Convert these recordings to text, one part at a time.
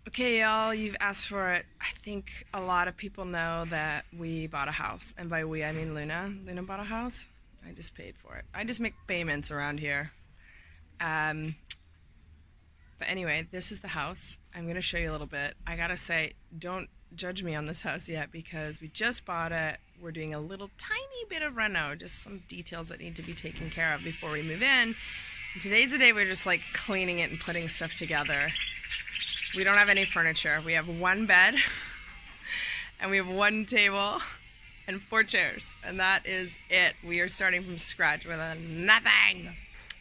Okay, y'all, you've asked for it. I think a lot of people know that we bought a house. And by we, I mean Luna. Luna bought a house. I just paid for it. I just make payments around here. But anyway, this is the house. I'm going to show you a little bit. I gotta say, don't judge me on this house yet because we just bought it. We're doing a little tiny bit of reno, just some details that need to be taken care of before we move in. And today's the day we're just like cleaning it and putting stuff together. We don't have any furniture. We have one bed and we have one table and 4 chairs, and that is it. We are starting from scratch with nothing.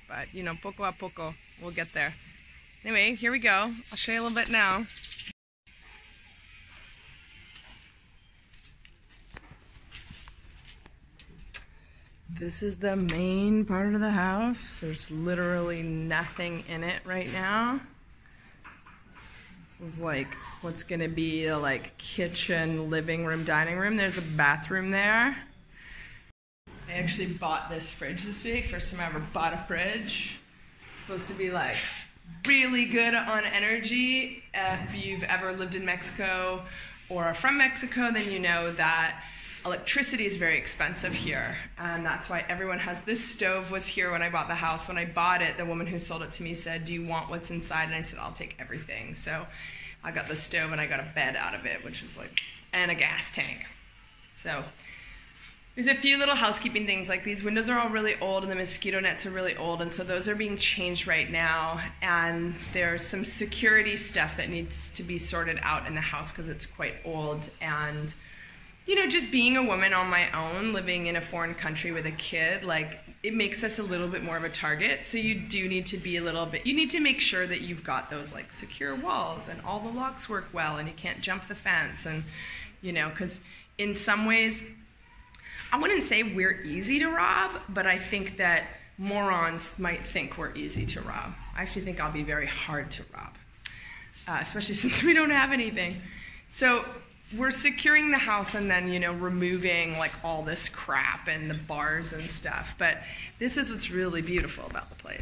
But you know, poco a poco, we'll get there. Anyway, here we go. I'll show you a little bit now. This is the main part of the house. There's literally nothing in it right now. This is like what's gonna be the like kitchen, living room, dining room. There's a bathroom there. I actually bought this fridge this week. First time I ever bought a fridge. It's supposed to be like really good on energy. If you've ever lived in Mexico or are from Mexico, then you know that electricity is very expensive here, and that's why everyone has this. Stove was here when I bought the house. When I bought it, the woman who sold it to me said, "Do you want what's inside?" And I said, "I'll take everything." So I got the stove and I got a bed out of it, which was like, and a gas tank. So there's a few little housekeeping things, like these windows are all really old and the mosquito nets are really old, and so those are being changed right now. And there's some security stuff that needs to be sorted out in the house because it's quite old. And you know, just being a woman on my own, living in a foreign country with a kid, like, it makes us a little bit more of a target. So you do need to be a little bit, you need to make sure that you've got those like secure walls and all the locks work well and you can't jump the fence. And, you know, because in some ways, I wouldn't say we're easy to rob, but I think that morons might think we're easy to rob. I actually think I'll be very hard to rob, especially since we don't have anything. So we're securing the house and then, you know, removing like all this crap and the bars and stuff. But this is what's really beautiful about the place.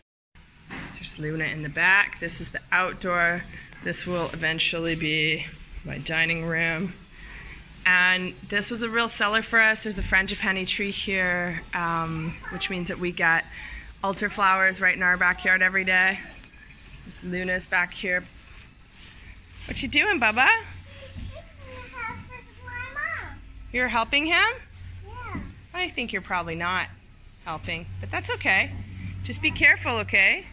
There's Luna in the back. This is the outdoor. This will eventually be my dining room. And this was a real seller for us. There's a frangipani tree here, which means that we get altar flowers right in our backyard every day. There's Luna's back here. What you doing, Bubba? You're helping him? Yeah. I think you're probably not helping, but that's okay. Just be careful, okay?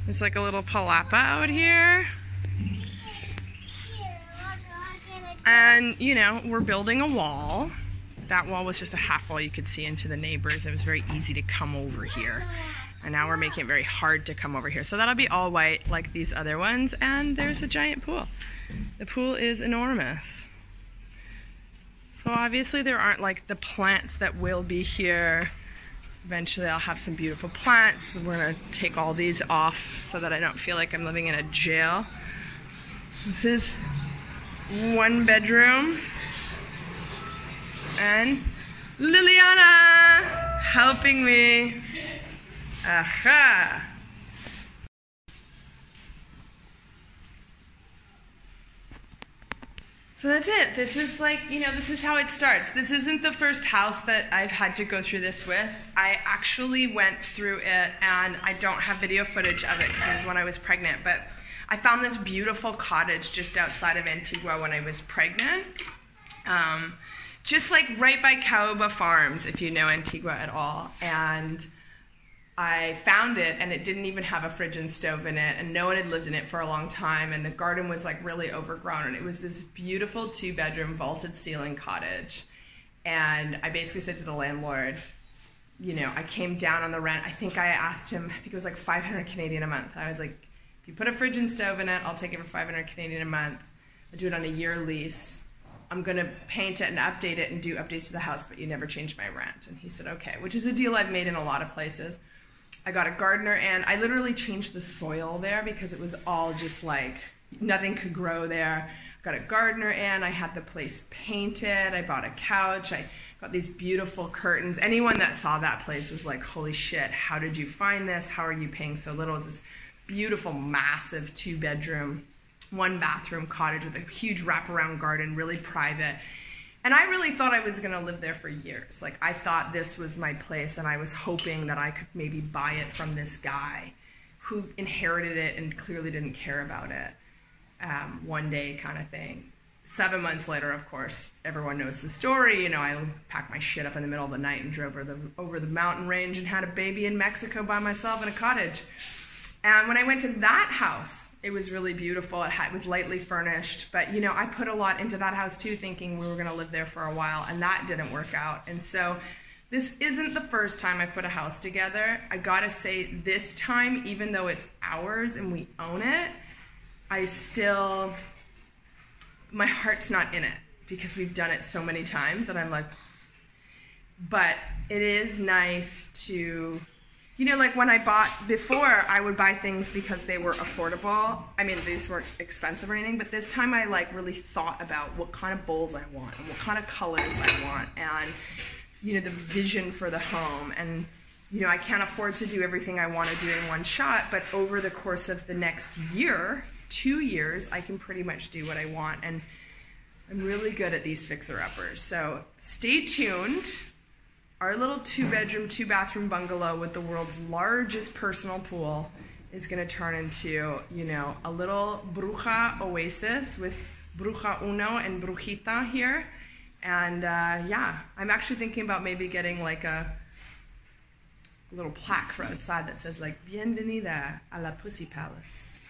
There's like a little palapa out here. And, you know, we're building a wall. That wall was just a half wall you could see into the neighbors. It was very easy to come over here. And now we're making it very hard to come over here. So that'll be all white like these other ones. And there's a giant pool. The pool is enormous. So obviously there aren't like the plants that will be here. Eventually I'll have some beautiful plants. We're gonna take all these off so that I don't feel like I'm living in a jail. This is 1 bedroom. And Liliana helping me. Aha! So that's it. This is like, you know, this is how it starts. This isn't the first house that I've had to go through this with. I actually went through it, and I don't have video footage of it because it was when I was pregnant, but I found this beautiful cottage just outside of Antigua when I was pregnant. Just like right by Caoba Farms, if you know Antigua at all. And I found it, and it didn't even have a fridge and stove in it, and no one had lived in it for a long time, and the garden was like really overgrown, and it was this beautiful 2-bedroom vaulted ceiling cottage. And I basically said to the landlord, you know, I came down on the rent. I think I asked him, I think it was like 500 Canadian a month. I was like, if you put a fridge and stove in it, I'll take it for 500 Canadian a month. I'll do it on a year lease. I'm gonna paint it and update it and do updates to the house, but you never change my rent. And he said, okay, which is a deal I've made in a lot of places. I got a gardener, and I literally changed the soil there because it was all just like, nothing could grow there. Got a gardener in, I had the place painted, I bought a couch, I got these beautiful curtains. Anyone that saw that place was like, holy shit, how did you find this? How are you paying so little? It was this beautiful, massive 2-bedroom one bathroom cottage with a huge wraparound garden, really private. And I really thought I was gonna live there for years. Like, I thought this was my place, and I was hoping that I could maybe buy it from this guy who inherited it and clearly didn't care about it. One day kind of thing. 7 months later, of course, everyone knows the story. You know, I packed my shit up in the middle of the night and drove over the mountain range and had a baby in Mexico by myself in a cottage. And when I went to that house, it was really beautiful. It was lightly furnished, but you know, I put a lot into that house too, thinking we were gonna live there for a while, and that didn't work out. And so this isn't the first time I put a house together. I gotta say, this time, even though it's ours and we own it, my heart's not in it because we've done it so many times that I'm like, but it is nice to, you know, like when I bought, before I would buy things because they were affordable. I mean, these weren't expensive or anything, but this time I like really thought about what kind of bowls I want and what kind of colors I want and, you know, the vision for the home. And, you know, I can't afford to do everything I want to do in one shot, but over the course of the next year, 2 years, I can pretty much do what I want, and I'm really good at these fixer-uppers. So stay tuned. Our little 2-bedroom, 2-bathroom bungalow with the world's largest personal pool is gonna turn into, you know, a little bruja oasis with bruja uno and brujita here. And yeah, I'm actually thinking about maybe getting like a little plaque for outside that says like, Bienvenida a la Pussy Palace.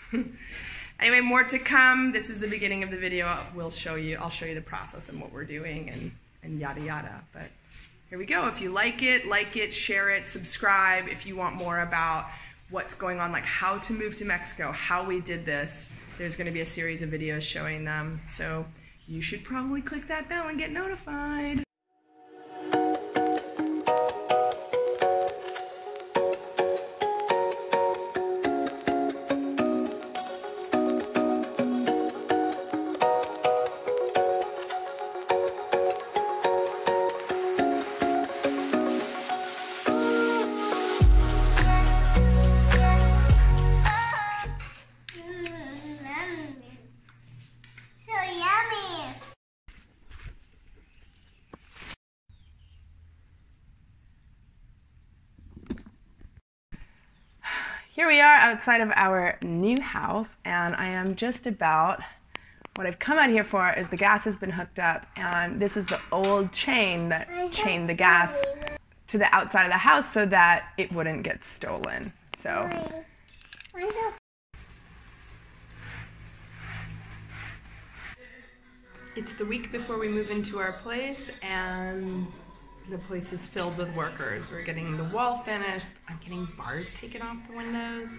Anyway, more to come. This is the beginning of the video. I'll show you the process and what we're doing and yada yada. But here we go. If you like it, share it, subscribe. If you want more about what's going on, like how to move to Mexico, how we did this, there's going to be a series of videos showing them. So you should probably click that bell and get notified. Here we are outside of our new house, and I am just about, what I've come out here for is the gas has been hooked up, and this is the old chain that chained the gas to the outside of the house so that it wouldn't get stolen. So it's the week before we move into our place, and the place is filled with workers. We're getting the wall finished. I'm getting bars taken off the windows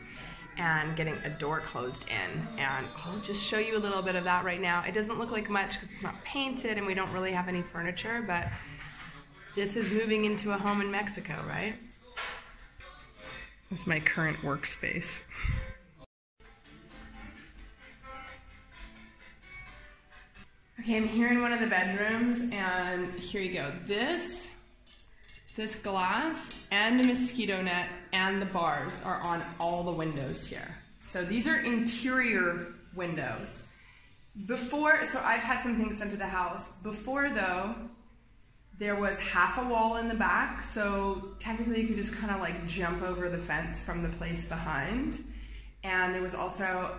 and getting a door closed in. And I'll just show you a little bit of that right now. It doesn't look like much because it's not painted and we don't really have any furniture, but this is moving into a home in Mexico, right? It's my current workspace. Okay, I'm here in one of the bedrooms, and here you go. This glass and a mosquito net and the bars are on all the windows here. So these are interior windows. So I've had some things done to the house. Before though, there was half a wall in the back, so technically you could just kind of like jump over the fence from the place behind. And there was also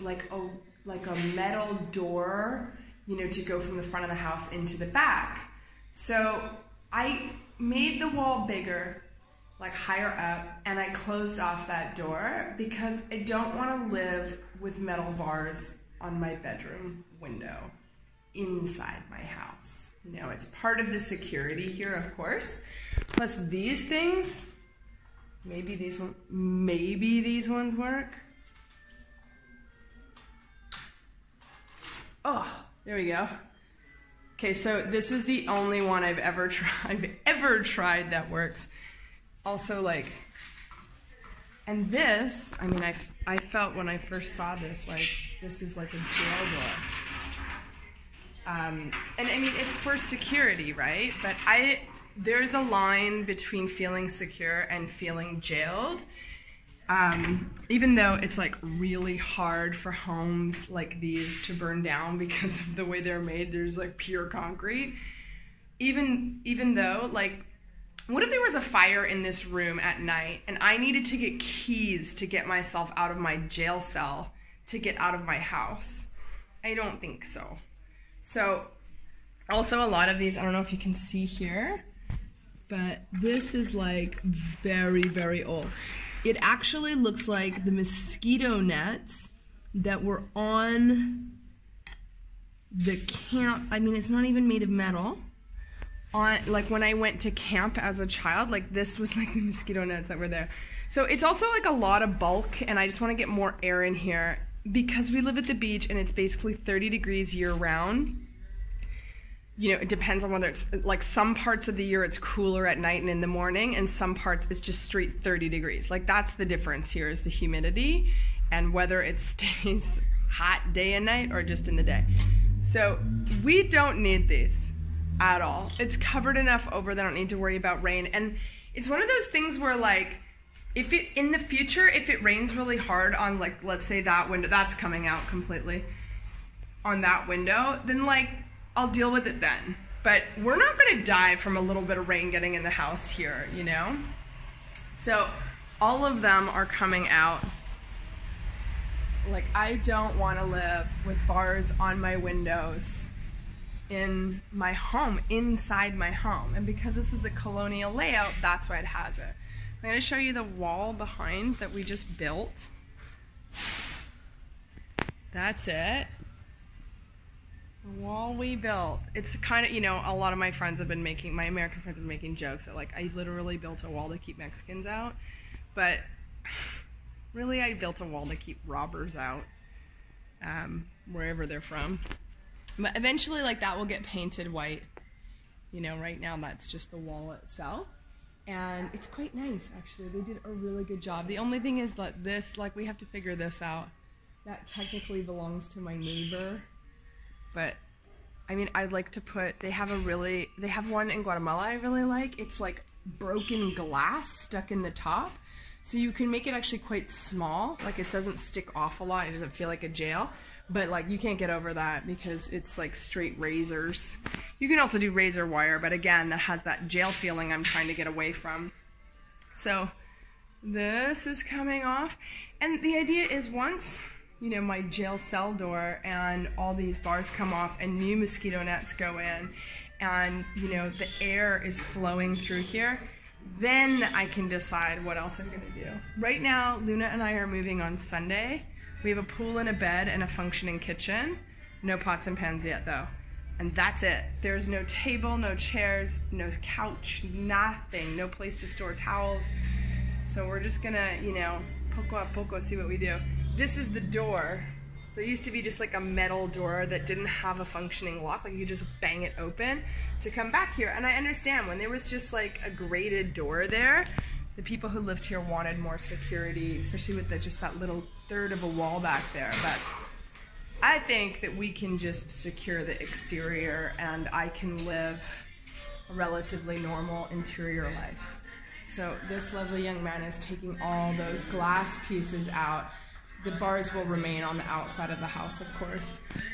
like a metal door, you know, to go from the front of the house into the back. So I made the wall bigger, like higher up, and I closed off that door because I don't want to live with metal bars on my bedroom window inside my house. You know, it's part of the security here, of course. Plus these things, maybe these ones work. Oh, there we go. Okay, so this is the only one I've ever tried that works. Also, like, and this, I mean, I felt when I first saw this, like, this is like a jail door. And I mean, it's for security, right? But there's a line between feeling secure and feeling jailed. Even though it's like really hard for homes like these to burn down because of the way they're made, there's like pure concrete. Even though, like, what if there was a fire in this room at night and I needed to get keys to get myself out of my jail cell to get out of my house? I don't think so. So also a lot of these, I don't know if you can see here, but this is like very, very old. It actually looks like the mosquito nets that were on the camp. I mean, it's not even made of metal. Like when I went to camp as a child, like this was like the mosquito nets that were there. So it's also like a lot of bulk, and I just want to get more air in here because we live at the beach and it's basically 30 degrees year round. You know, it depends on whether it's like some parts of the year it's cooler at night and in the morning, and some parts it's just straight 30 degrees. Like that's the difference here, is the humidity and whether it stays hot day and night or just in the day. So we don't need these at all. It's covered enough over that I don't need to worry about rain. And it's one of those things where, like, if it in the future, if it rains really hard on, like, let's say that window, that's coming out completely on that window, then like I'll deal with it then. But we're not gonna die from a little bit of rain getting in the house here, you know? So all of them are coming out. Like, I don't wanna live with bars on my windows in my home, inside my home. And because this is a colonial layout, that's why it has it. I'm gonna show you the wall behind that we just built. That's it. The wall we built. It's kind of, you know, a lot of my friends have been making, my American friends have been making jokes that, like, I literally built a wall to keep Mexicans out. But really, I built a wall to keep robbers out, wherever they're from. But eventually, like, that will get painted white. You know, right now that's just the wall itself. And it's quite nice, actually. They did a really good job. The only thing is that this, like, we have to figure this out. That technically belongs to my neighbor. But, I mean, I'd like to put, they have one in Guatemala I really like. It's like broken glass stuck in the top. So you can make it actually quite small. Like, it doesn't stick off a lot. It doesn't feel like a jail. But, like, you can't get over that because it's, like, straight razors. You can also do razor wire, but again, that has that jail feeling I'm trying to get away from. So, this is coming off. And the idea is once, you know, my jail cell door and all these bars come off and new mosquito nets go in and, you know, the air is flowing through here, then I can decide what else I'm going to do. Right now, Luna and I are moving on Sunday. We have a pool and a bed and a functioning kitchen. No pots and pans yet, though. And that's it. There's no table, no chairs, no couch, nothing. No place to store towels. So we're just gonna, you know, poco a poco, see what we do. This is the door. So it used to be just like a metal door that didn't have a functioning lock. Like you could just bang it open to come back here. And I understand when there was just like a grated door there, the people who lived here wanted more security, especially with just that little third of a wall back there. But I think that we can just secure the exterior and I can live a relatively normal interior life. So this lovely young man is taking all those glass pieces out. The bars will remain on the outside of the house, of course.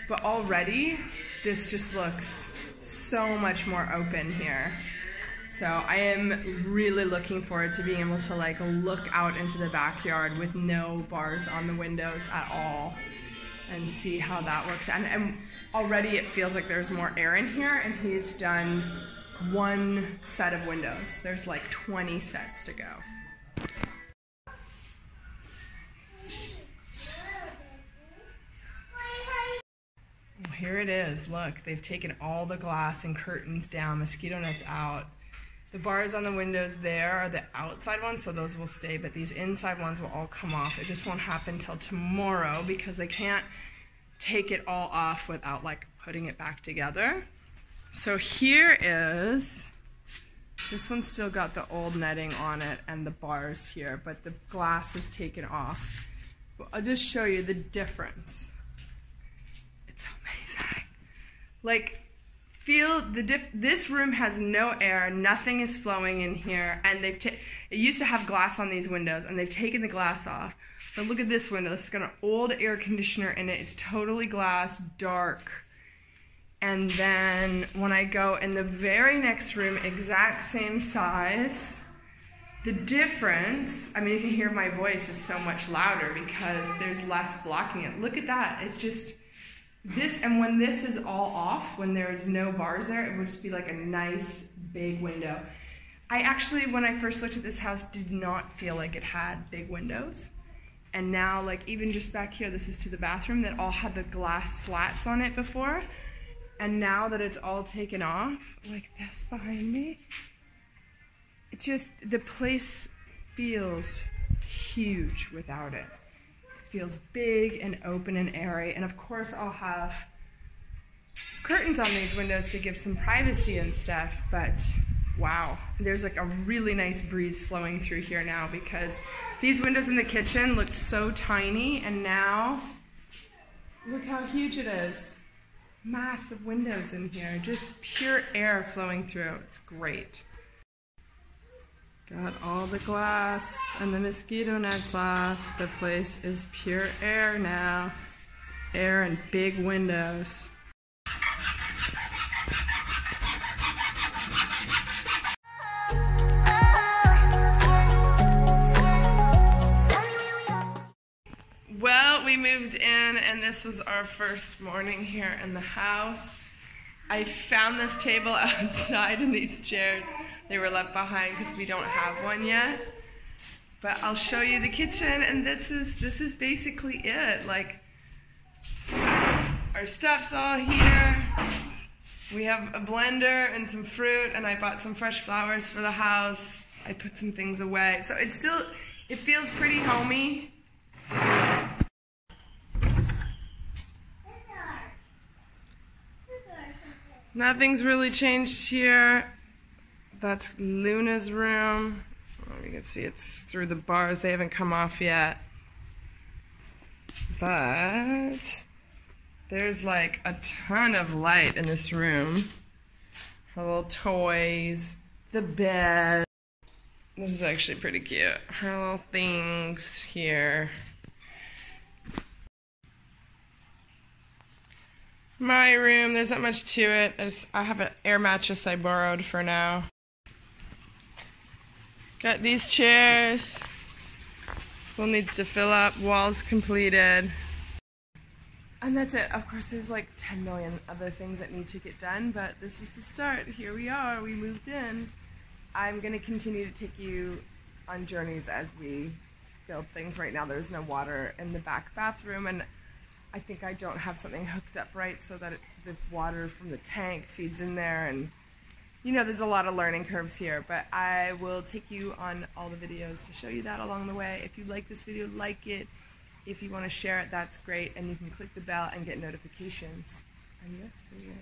But already, this just looks so much more open here. So I am really looking forward to being able to like look out into the backyard with no bars on the windows at all and see how that works. And already it feels like there's more air in here, and he's done one set of windows. There's like 20 sets to go. Well, here it is. Look, they've taken all the glass and curtains down, mosquito nets out. The bars on the windows there are the outside ones, so those will stay, but these inside ones will all come off. It just won't happen till tomorrow because they can't take it all off without like putting it back together. So here is, this one's still got the old netting on it and the bars here, but the glass is taken off. But I'll just show you the difference. It's amazing. Like, feel the this room has no air, nothing is flowing in here, and It used to have glass on these windows, and they've taken the glass off. But look at this window. It's got an old air conditioner in it. It's totally glass, dark. And then when I go in the very next room, exact same size, the difference, I mean, you can hear my voice is so much louder because there's less blocking it. Look at that. It's just this, and when this is all off, when there's no bars there, it would just be like a nice big window. I actually, when I first looked at this house, did not feel like it had big windows. And now, like, even just back here, this is to the bathroom that all had the glass slats on it before. And now that it's all taken off, like this behind me, it just, the place feels huge without it. It feels big and open and airy. And of course, I'll have curtains on these windows to give some privacy and stuff, but wow, there's like a really nice breeze flowing through here now because these windows in the kitchen looked so tiny, and now look how huge it is. Massive windows in here, just pure air flowing through. It's great. Got all the glass and the mosquito nets off. The place is pure air now. It's air and big windows. Well, we moved in, and this was our first morning here in the house. I found this table outside and these chairs. They were left behind because we don't have one yet. But I'll show you the kitchen, and this is basically it. Like, our stuff's all here. We have a blender and some fruit, and I bought some fresh flowers for the house. I put some things away. So it feels pretty homey. Nothing's really changed here. That's Luna's room. You can see it's through the bars. They haven't come off yet. But there's like a ton of light in this room. Her little toys, the bed. This is actually pretty cute. Her little things here. My room, there's not much to it. I have an air mattress I borrowed for now. Got these chairs. Pool needs to fill up, walls completed. And that's it. Of course, there's like 10 million other things that need to get done, but this is the start. Here we are, we moved in. I'm gonna continue to take you on journeys as we build things. Right now there's no water in the back bathroom, and I think I don't have something hooked up right so that the water from the tank feeds in there, and you know, there's a lot of learning curves here, but I will take you on all the videos to show you that along the way. If you like this video, like it. If you want to share it, that's great, and you can click the bell and get notifications. Adios, baby.